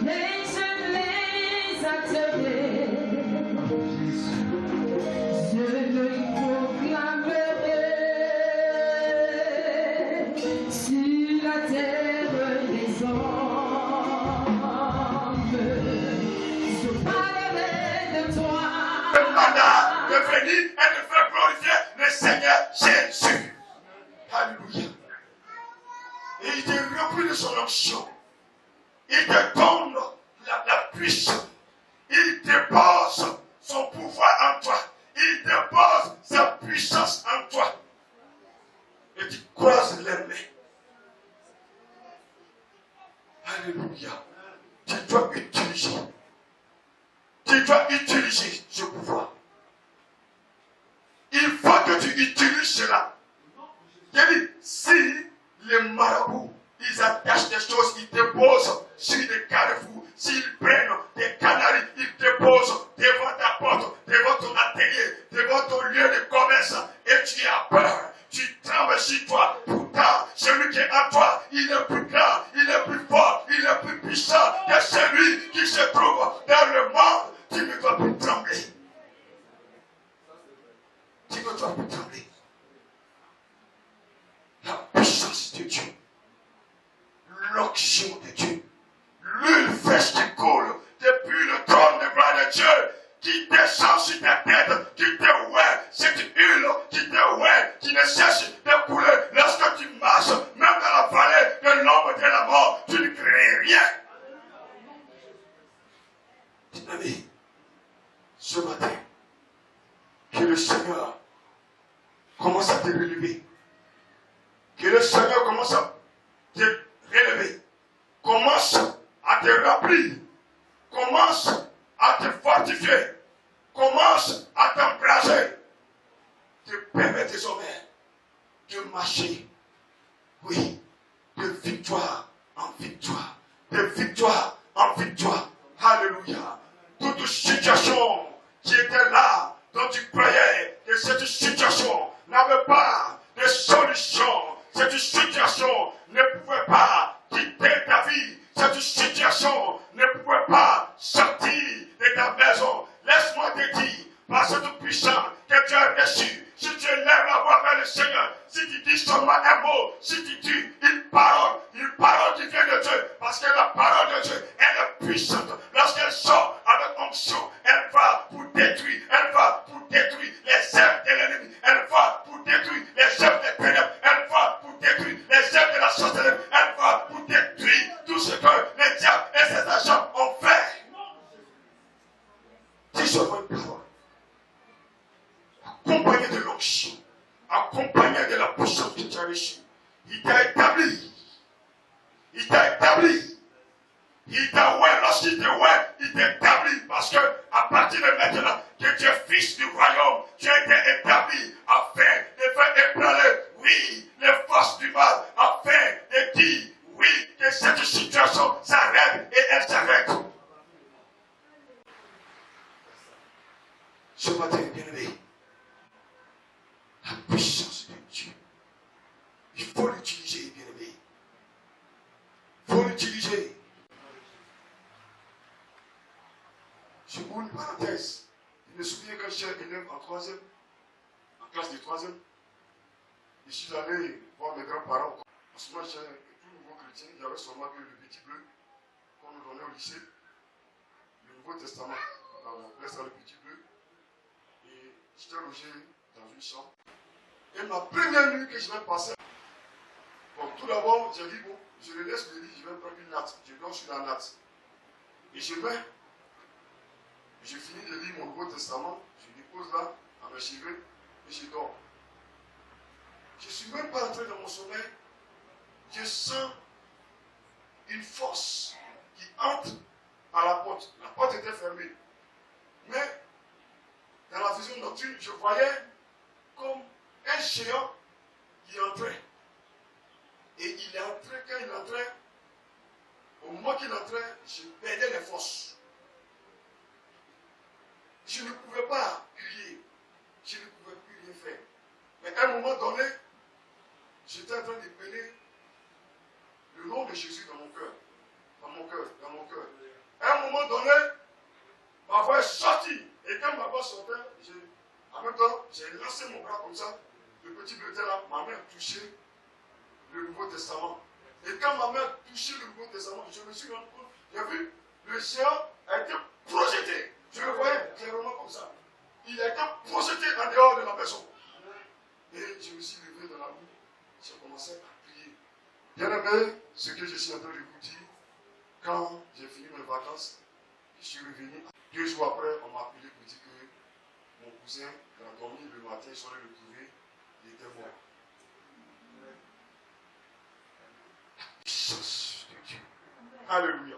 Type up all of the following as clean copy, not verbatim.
Mais je les attirerai. Je les proclamerai sur la terre des hommes. Je parlerai de toi. Le mandat de venir et de faire glorifier le Seigneur Jésus. Alléluia. Et il te remplit de son onction. Il te donne la puissance. Il dépose son pouvoir en toi. Il dépose sa puissance en toi. Et tu croises les mains. Alléluia. Tu dois utiliser. Tu dois utiliser ce pouvoir. Il faut que tu utilises cela. Il dit, si les marabouts, ils attachent des choses, ils déposent sur des carrefours, s'ils prennent des canaris, ils déposent devant ta porte, devant ton atelier, devant ton lieu de commerce, et tu as peur, tu trembles sur toi. Pourtant, celui qui est en toi, il est plus grand, il est plus fort, il est plus puissant que celui qui se trouve dans le monde. Tu ne dois plus trembler. Tu ne dois plus trembler. La puissance de Dieu, l'onction de Dieu, l'huile fraîche qui coule depuis le trône de gloire de Dieu, qui descend sur ta tête, qui te ouvre, cette huile qui te ouvre, qui ne cesse de couler lorsque tu marches, même dans la vallée de l'ombre de la mort, tu ne crées rien. Bien-aimé, ce matin, que le Seigneur commence à te relever. Que le Seigneur commence à te relever. Commence à te remplir. Commence à te fortifier. Commence à t'embraser. Te permettre désormais de marcher. Oui, de victoire en victoire. De victoire en victoire. Alléluia. Toute situation qui était là, dont tu croyais que cette situation n'avait pas de solution, cette situation ne pouvait pas quitter ta vie, cette situation ne pouvait pas sortir de ta maison. Laisse-moi te dire, par cette puissance que tu as reçue, si tu lèves la voix vers le Seigneur, si tu dis seulement un mot, si tu dis une parole qui vient de Dieu, parce que la parole de Dieu, elle est puissante. Lorsqu'elle sort avec onction, elle va pour détruire, les œuvres de l'ennemi, elle va pour détruire les œuvres des ténèbres, elle va pour détruire les œuvres de la sorcellerie, elle va pour détruire tout ce que les diables et ses agents ont fait. Dis seulement une parole. Accompagné de l'onction, accompagné de la puissance que tu as reçue. Il t'a établi. Il t'a établi. Il t'a oué, lorsqu'il t'a oué, il t'établit. Parce que, à partir de maintenant, que tu es fils du royaume, tu as été établi afin de faire ébranler, oui, les forces du mal, afin de dire, oui, que cette situation s'arrête et elle s'arrête. Ce matin, bien-aimé, la puissance de Dieu, il faut l'utiliser, bien-aimé. Il faut l'utiliser. Je vous une parenthèse. Je me souviens quand j'étais élève en troisième, en classe de troisième, je suis allé voir mes grands-parents. En ce moment, j'étais tout nouveau chrétien. Il y avait seulement que le petit bleu qu'on nous donnait au lycée, le Nouveau Testament. On laisse dans le petit bleu. Et j'étais logé dans une chambre. Et ma première nuit que je vais passer, bon, tout d'abord, j'ai dit, bon, je le laisse le lit, je vais prendre une natte. Je dors sur la natte. Et je vais. Je finis de lire mon Nouveau Testament, je dépose là, à mes cheveux, et je dors. Je ne suis même pas entré dans mon sommeil. Je sens une force qui entre à la porte. La porte était fermée. Mais, dans la vision nocturne, je voyais comme un géant qui entrait. Et il est entré, quand il entrait, au moment qu'il entrait, je perdais les forces. Je ne pouvais pas crier. Je ne pouvais plus rien faire. Mais à un moment donné, j'étais en train de peiner le nom de Jésus dans mon cœur. mon cœur, dans mon cœur. À un moment donné, ma voix est sortie. Et quand ma voix sortait, en même temps, j'ai lancé mon bras comme ça. Le petit bulletin là, ma main a touché le Nouveau Testament. Et quand ma main a touché le Nouveau Testament, je me suis rendu compte, j'ai vu, le géant a été projeté. Je le voyais clairement comme ça. Il a été projeté en dehors de la maison. Et je me suis levé dans la boue. J'ai commencé à prier. Bien aimé, ce que je suis en train de vous dire, quand j'ai fini mes vacances, je suis revenu. 2 jours après, on m'a appelé pour dire que mon cousin, il a dormi le matin, il sont allés le trouver, il était mort. La puissance de Dieu. Alléluia.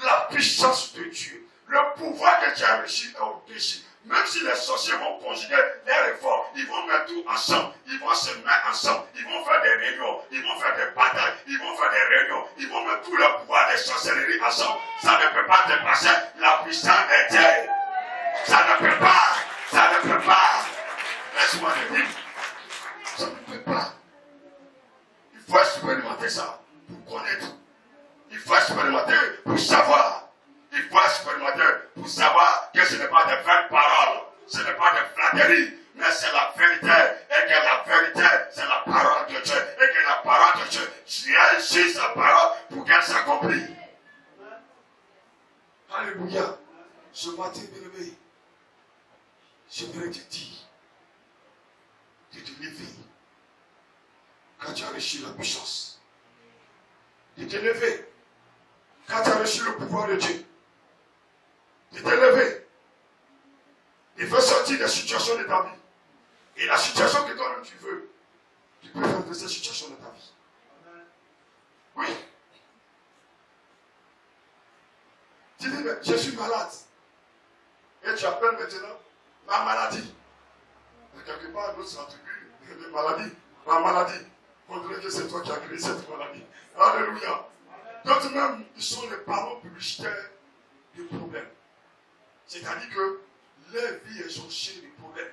La puissance de Dieu. Le pouvoir que tu as reçu est au-dessus. Même si les sorciers vont conjuguer leurs efforts, ils vont mettre tout ensemble, ils vont se mettre ensemble, ils vont faire des réunions, ils vont faire des batailles, ils vont faire des réunions, ils vont mettre tout le pouvoir des sorcelleries ensemble. Ça ne peut pas dépasser la puissance de Dieu. Ça ne peut pas, ça ne peut pas. Laisse-moi te dire, ça ne peut pas. Il faut expérimenter ça pour connaître. Il faut expérimenter pour savoir. Il faut expérimenter pour savoir que ce n'est pas des vraies paroles, ce n'est pas des flatteries, mais c'est la vérité. Et que la vérité, c'est la parole de Dieu. Et que la parole de Dieu, Dieu agit sa parole pour qu'elle s'accomplisse. Alléluia. Ce matin, bien-aimé, j'aimerais te dire de te lever quand tu as reçu la puissance. De te lever quand tu as reçu le pouvoir de Dieu. De te lever. Il faut sortir des situations de ta vie. Et la situation que toi-même tu veux, tu peux faire de cette situation de ta vie. Oui. Tu dis, mais je suis malade. Et tu appelles maintenant ma maladie. Et quelque part, d'autres s'attribuent les maladies. Ma maladie. On dirait que c'est toi qui as créé cette maladie. Alléluia. D'autres même, ils sont les panneaux publicitaires des problèmes. C'est-à-dire que leur vie est jonchée de problèmes.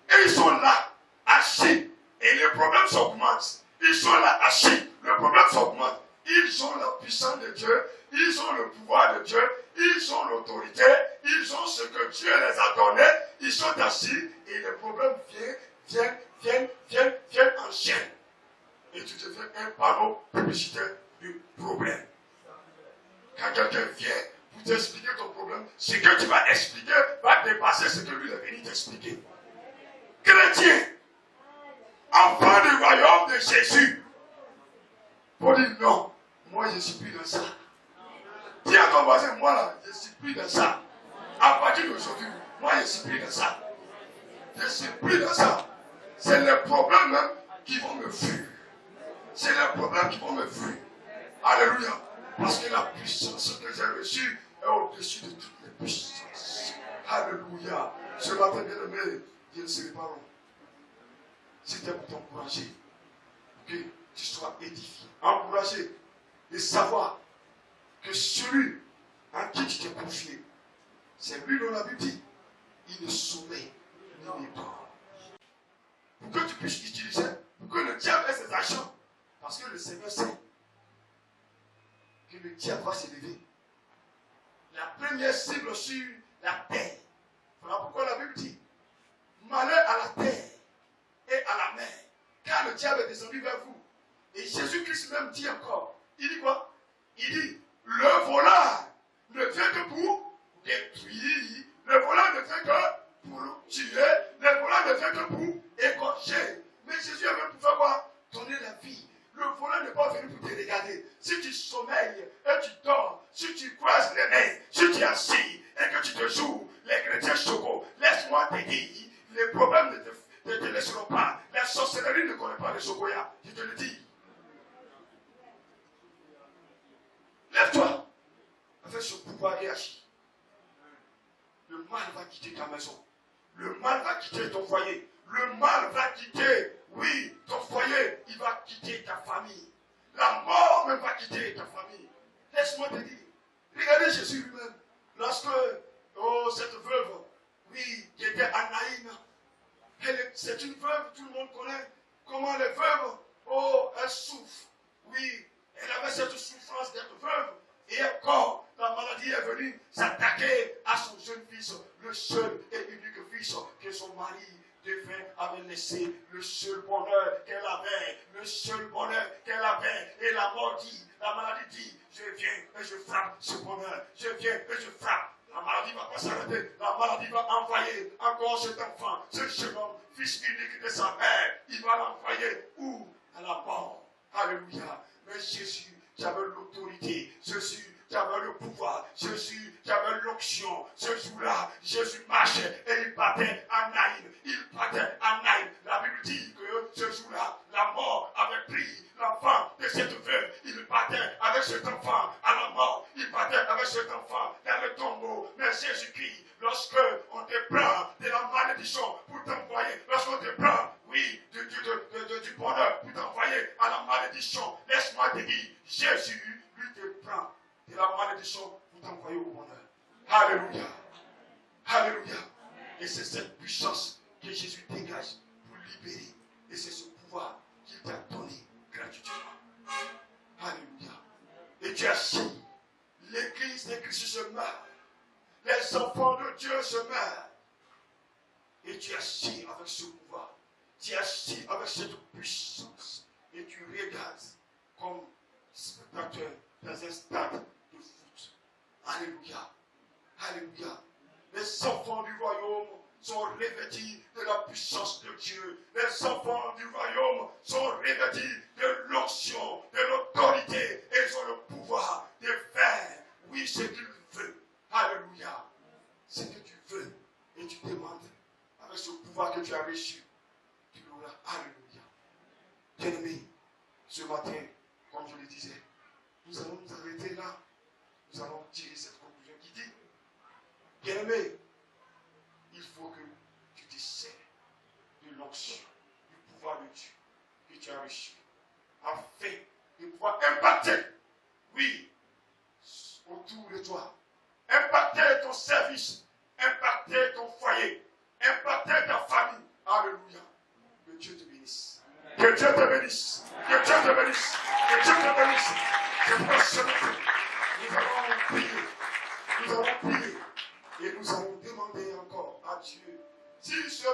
Et ils sont là, assis. Et les problèmes s'augmentent. Ils sont là, assis. Le problème s'augmente. Ils ont la puissance de Dieu. Ils ont le pouvoir de Dieu. Ils ont l'autorité. Ils ont ce que Dieu les a donné. Ils sont assis. Et les problèmes viennent en chaîne. Et tu deviens un panneau publicitaire de problèmes. Quand quelqu'un vient pour t'expliquer ton problème, ce que tu vas expliquer va dépasser ce que lui est venu t'expliquer. Chrétien, enfant du royaume de Jésus, pour dire non, moi je ne suis plus dans ça. Dis à ton voisin, moi là, je ne suis plus dans ça. À partir d'aujourd'hui, moi je ne suis plus dans ça. Je ne suis plus dans ça. C'est les problèmes même qui vont me fuir. C'est les problèmes qui vont me fuir. Alléluia. Parce que la puissance que j'ai reçue est au-dessus de toutes les puissances. Alléluia. Ce matin, bien aimé, je ne serai pas long. C'était pour t'encourager. Que tu sois édifié. Encouragé. Et savoir que celui en qui tu t'es confié, c'est lui dont la Bible dit, il ne sommeille ni ne dort. Pour que tu puisses utiliser, pour que le diable ait ses actions. Parce que le Seigneur sait que le diable va s'élever. La première cible sur la terre. Voilà pourquoi la Bible dit, malheur à la terre et à la mer, car le diable est descendu vers vous. Et Jésus-Christ même dit encore, il dit quoi? Il dit, le voleur ne vient que pour détruire, le voleur ne vient que pour tuer, le voleur ne vient que pour égorger. Mais Jésus est venu pour faire quoi? Donner la vie. Le voleur n'est pas venu pour te regarder. Si tu sommeilles et tu dors, si tu croises les mains, si tu es assis et que tu te joues, les chrétiens chocos, laisse-moi te dire, les problèmes ne te laisseront pas. La sorcellerie ne connaît pas le chocolat. Je te le dis. Lève-toi avec ce pouvoir et agis. Le mal va quitter ta maison. Le mal va quitter ton foyer. Le mal va quitter, oui, ton foyer. Il va quitter ta famille. La mort même va quitter ta famille. Laisse-moi te dire. Regardez Jésus lui-même. Lorsque, cette veuve, oui, qui était Anaïm, c'est une veuve, tout le monde connaît comment les veuves, elles souffrent. Oui, elle avait cette souffrance d'être veuve. Et s'attaquer à son jeune fils, le seul et unique fils que son mari défunt avait laissé, le seul bonheur qu'elle avait, le seul bonheur qu'elle avait. Et la mort dit, la maladie dit, je viens et je frappe ce bonheur, je viens et je frappe. La maladie ne va pas s'arrêter, la maladie va envoyer encore cet enfant, ce jeune homme, fils unique de sa mère. Il va l'envoyer où? À la mort. Alléluia. Mais Jésus, tu avais l'autorité. Jésus, tu avais le pouvoir. Jésus, tu avais l'onction. Ce jour-là, Jésus marchait et il battait à Naïm. Il battait à Naïm. La Bible dit que ce jour-là, la mort avait pris l'enfant de cette veuve. Il battait avec cet enfant à la mort. Il battait avec cet enfant dans le tombeau. Mais Jésus-Christ, lorsque on te prend de la malédiction pour t'envoyer, lorsqu'on te prend, oui, du bonheur pour t'envoyer à la malédiction, laisse-moi te dire, Jésus, lui te prend de la malédiction pour t'envoyer au bonheur. Alléluia. Alléluia. Et c'est cette puissance que Jésus dégage pour libérer. Et c'est ce pouvoir qu'il t'a donné gratuitement. Alléluia. Et tu as dit, l'église de Christ se meurt. Les enfants de Dieu se meurent. Et tu as agi avec ce pouvoir. Tu as agi avec cette puissance. Et tu regardes comme spectateur dans un stade de foot. Alléluia. Alléluia. Les enfants du royaume sont revêtus de la puissance de Dieu. Les enfants du royaume sont revêtus de l'onction, de l'autorité. Et ils ont le pouvoir de faire, oui, ce qu'ils veulent. Alléluia. Ce que tu veux et tu demandes avec ce pouvoir que tu as reçu, tu l'auras. Alléluia. Bien-aimés, ce matin, comme je le disais, nous allons nous arrêter là. Nous allons tirer cette conclusion qui dit, bien-aimé, il faut que tu te sers de l'onction, du pouvoir de Dieu que tu as reçu, afin de pouvoir impacter, oui, autour de toi, impacter ton service, impacter ton foyer, impacter ta famille. Alléluia. Que Dieu te bénisse. Que Dieu te bénisse. Que Dieu te bénisse. Que Dieu te bénisse. Je pense ce matin, nous allons prier. Nous allons prier. Et nous allons demander encore à Dieu si ce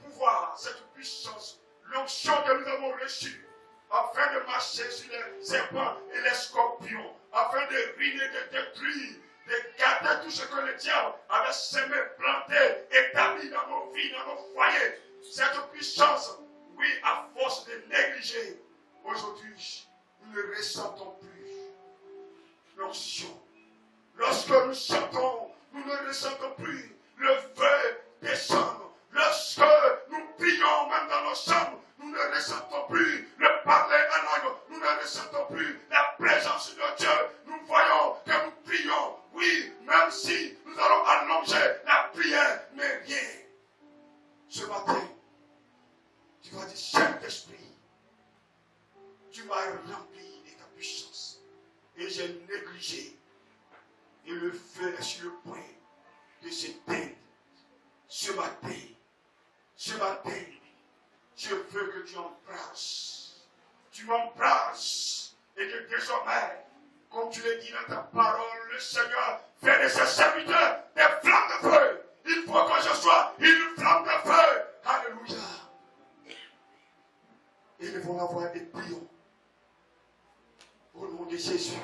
pouvoir, cette puissance, l'onction que nous avons reçue, afin de marcher sur les serpents et les scorpions, afin de ruiner, de détruire, de garder tout ce que le diable avait semé, planté, établi dans nos vies, dans nos foyers. Cette puissance, oui, à force de négliger, aujourd'hui, nous ne ressentons plus l'onction. Lorsque nous chantons, nous ne ressentons plus le feu descendre. Lorsque nous prions, même dans nos chambres, nous ne ressentons plus le parler en langue. Nous ne ressentons plus la présence de Dieu. Nous voyons que nous prions. Oui, même si nous allons allonger la prière, mais rien. Ce matin, tu vas dire, Saint-Esprit, tu m'as rempli de ta puissance. Et j'ai négligé. Et le feu est sur le point de s'éteindre. Ce matin, je veux que tu embrasses. Tu m'embrasses. Et que désormais, comme tu l'as dit dans ta parole, le Seigneur fait de ses serviteurs des flammes de feu. Il faut que je sois une flamme de feu. Alléluia. Et nous allons avoir des prions. Au nom de Jésus.